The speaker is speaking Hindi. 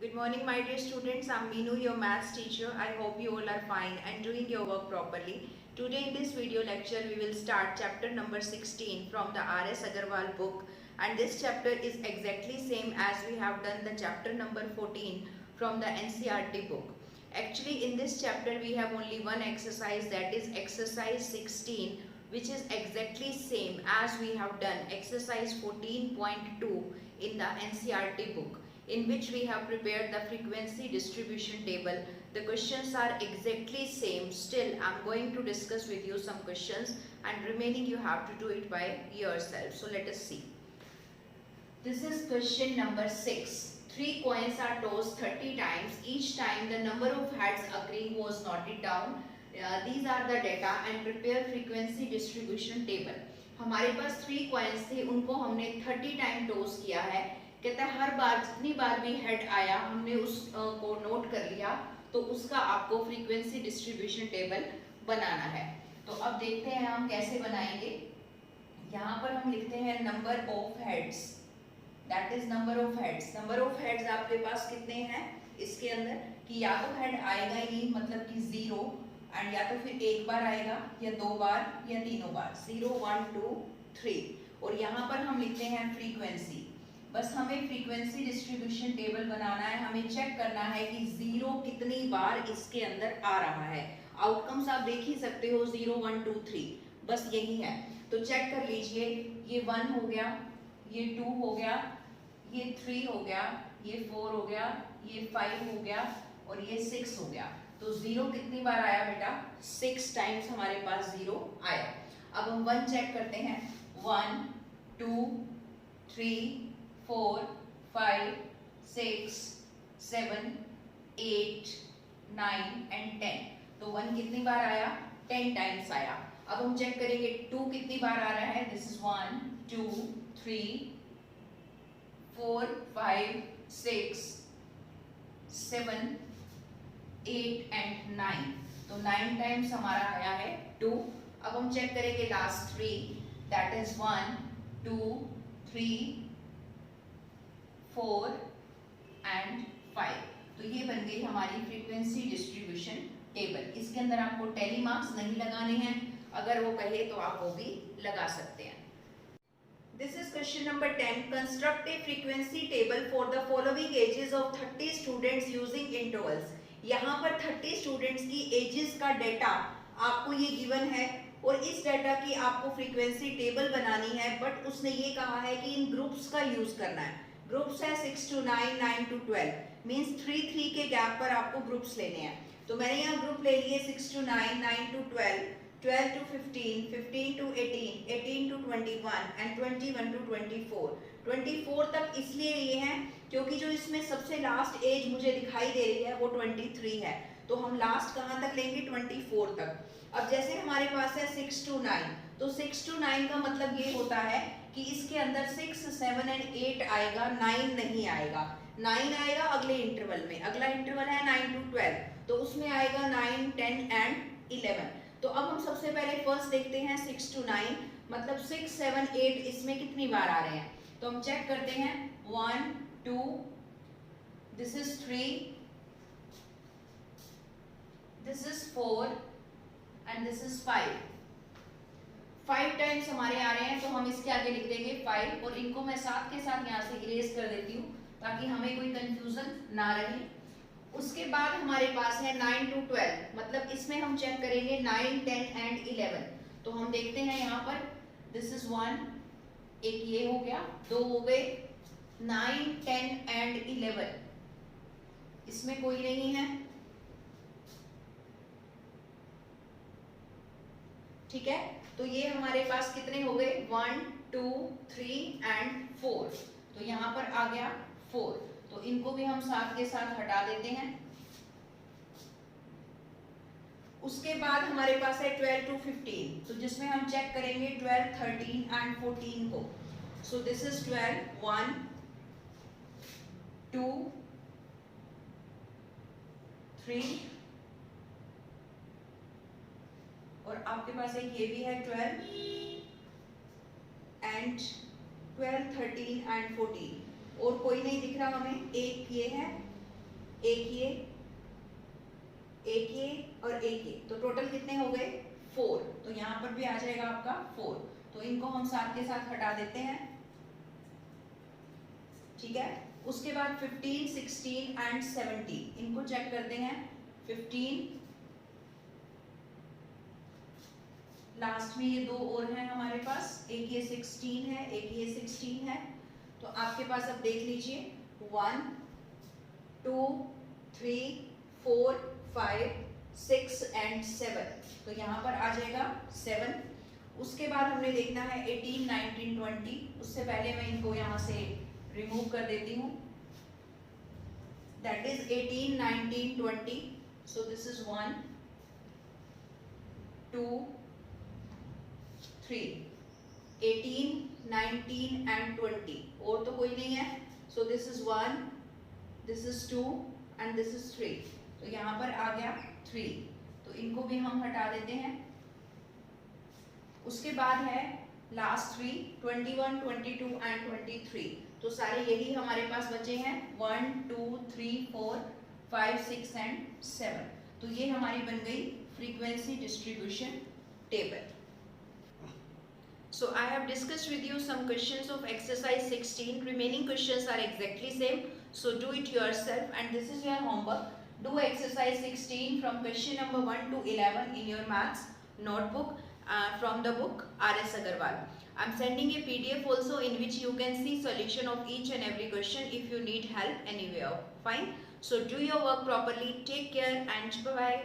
Good morning, my dear students. I'm Meenu, your maths teacher. I hope you all are fine and doing your work properly. Today in this video lecture, we will start chapter number 16 from the R.S. Agarwal book. And this chapter is exactly same as we have done the chapter number 14 from the NCERT book. Actually, in this chapter, we have only one exercise, that is exercise 16, which is exactly same as we have done exercise 14.2 in the NCERT book, in which we have prepared the frequency distribution table. The questions are exactly same. Still, I am going to discuss with you some questions and remaining you have to do it by yourself. So let us see. This is question number 6. 3 coins are tossed 30 times. Each time the number of heads occurring was noted down. These are the data and prepare frequency distribution table. हमारे पास 3 coins थे, उनको हमने 30 टाइम टॉस किया है. कहता है हर बार जितनी बार भी हेड आया हमने उसको नोट कर लिया, तो उसका आपको फ्रीक्वेंसी डिस्ट्रीब्यूशन टेबल बनाना है. तो अब देखते हैं हम कैसे बनाएंगे. यहाँ पर हम लिखते हैं number of heads, that is number of heads. Number of heads आपके पास कितने हैं इसके अंदर, कि या तो हेड आएगा ही मतलब कि 0, एंड या तो फिर एक बार आएगा या 2 बार या तीनों बार, 0 1 2 3. और यहाँ पर हम लिखते हैं फ्रीक्वेंसी. बस हमें फ्रीक्वेंसी डिस्ट्रीब्यूशन टेबल बनाना है. हमें चेक करना है कि 0 कितनी बार इसके अंदर आ रहा है. आउटकम्स आप देख ही सकते हो, 0 1 2 3, बस यही है. तो चेक कर लीजिए, ये 1 हो गया, ये 2 हो गया, ये 3 हो गया, ये 4 हो गया, ये 5 हो गया और ये 6 हो गया. तो 0 कितनी बार आया बेटा, 6 टाइम्स हमारे पास 0 आया. अब हम 1 चेक करते हैं. 1 2 3 4 5 6 7 8 9 एंड 10. तो 1 कितनी बार आया, 10 टाइम्स आया. अब हम चेक करेंगे 2 कितनी बार आ रहा है. This is 1 2 3 4 5 6 7 8 and 9. तो 9 टाइम्स हमारा आया है 2. अब हम चेक करेंगे लास्ट 3, दैट इज 1 2 3 4 एंड 5. तो ये बन गई हमारी फ्रीक्वेंसी डिस्ट्रीब्यूशन टेबल. इसके अंदर आपको टैली मार्क्स नहीं लगाने हैं, अगर वो कहे तो आप वो भी लगा सकते हैं. This is question number 10. Construct a frequency table for the following ages of 30 students using intervals. यहाँ पर 30 स्टूडेंट्स की एजेस का डेटा आपको ये गिवन है और इस डेटा की आपको फ्रीक्वेंसी टेबल बनानी है. बट उसने ये कहा है कि इन ग्रुप्स का यूज करना है. ग्रुप्स है 6 to 9, 9 to 12, मीन्स 3 के गैप पर आपको ग्रुप्स लेने हैं. तो मैंने यहाँ ग्रुप ले लिए 6 to 9, 9 to 12, 12 to 15, 15 to 18, 18 to 21 and 21 to 24. 24 तक इसलिए लिए हैं क्योंकि जो इसमें सबसे लास्ट एज मुझे दिखाई दे रही है वो 23 है. तो हम लास्ट कहाँ तक लेंगे, 24 तक. अब जैसे हमारे पास है 6 to 9, तो 6 to 9 का मतलब ये होता है कि इसके अंदर 6 7 एंड 8 आएगा, 9 नहीं आएगा. 9 आएगा अगले इंटरवल में. अगला इंटरवल है 9 to 12, तो उसमें आएगा 9 10 एंड 11. तो अब हम सबसे पहले फर्स्ट देखते हैं 6 to 9, मतलब 6 7 8 इसमें कितनी बार आ रहे हैं. तो हम चेक करते हैं. 1 2, this is 3, this is 4 and this is 5. 5 times हमारे आ रहे हैं, तो हम इसके आगे लिख देंगे 5 और इनको मैं साथ के साथ यहाँ से इरेज कर देती हूँ ताकि हमें कोई कंफ्यूजन ना रहे. उसके बाद हमारे पास है 9 to 12, मतलब इसमें हम चेक करेंगे 9 10 एंड 11. तो हम देखते हैं यहाँ पर, दिस इज 1, एक ये हो गया, 2 हो गए, 9 10 एंड 11 इसमें कोई नहीं है. ठीक है, तो ये हमारे पास कितने हो गए, 1 2 3 एंड 4. तो यहाँ पर आ गया 4. तो इनको भी हम साथ के साथ हटा देते हैं. उसके बाद हमारे पास है 12 to 15, तो जिसमें हम चेक करेंगे 12 13 एंड 14 को. सो दिस इज 12 1 2 3 और आपके पास एक ये भी है 12 एंड 12 13 एंड 14. और कोई नहीं दिख रहा हमें, एक ये है एक ये और एक ये, तो टोटल कितने हो गए 4। तो यहाँ पर भी आ जाएगा आपका 4, तो इनको हम साथ के साथ हटा देते हैं, ठीक है। उसके बाद 15, 16 एंड 17 इनको चेक करते हैं। 15, लास्ट में ये दो और हैं हमारे पास, एक ये 16 है, एक ये 16 है। तो आपके पास अब देख लीजिए 1 2 3 4 5 6 एंड 7, तो यहाँ पर आ जाएगा 7। उसके बाद हमने देखना है 18, 19, 20। उससे पहले मैं इनको यहाँ से रिमूव कर देती हूँ। That is 18, 19, 20। So this is 1 2 3, 18, 19 and 20, और तो कोई नहीं है। So this is 1, this is 2 and this is 3, तो यहाँ पर आ गया 3, तो इनको भी हम हटा देते हैं। उसके बाद है लास्ट 3, 21, 22 एंड 23, तो सारे यही हमारे पास बचे हैं 1 2 3 4 5 6 एंड 7। तो ये हमारी बन गई frequency distribution table. So I have discussed with you some questions of exercise 16. Remaining questions are exactly same. So do it yourself, and this is your homework. Do exercise 16 from question number 1 to 11 in your maths notebook from the book R.S. Agarwal. I am sending a PDF also in which you can see solution of each and every question if you need help anywhere. Fine. So do your work properly. Take care and bye bye.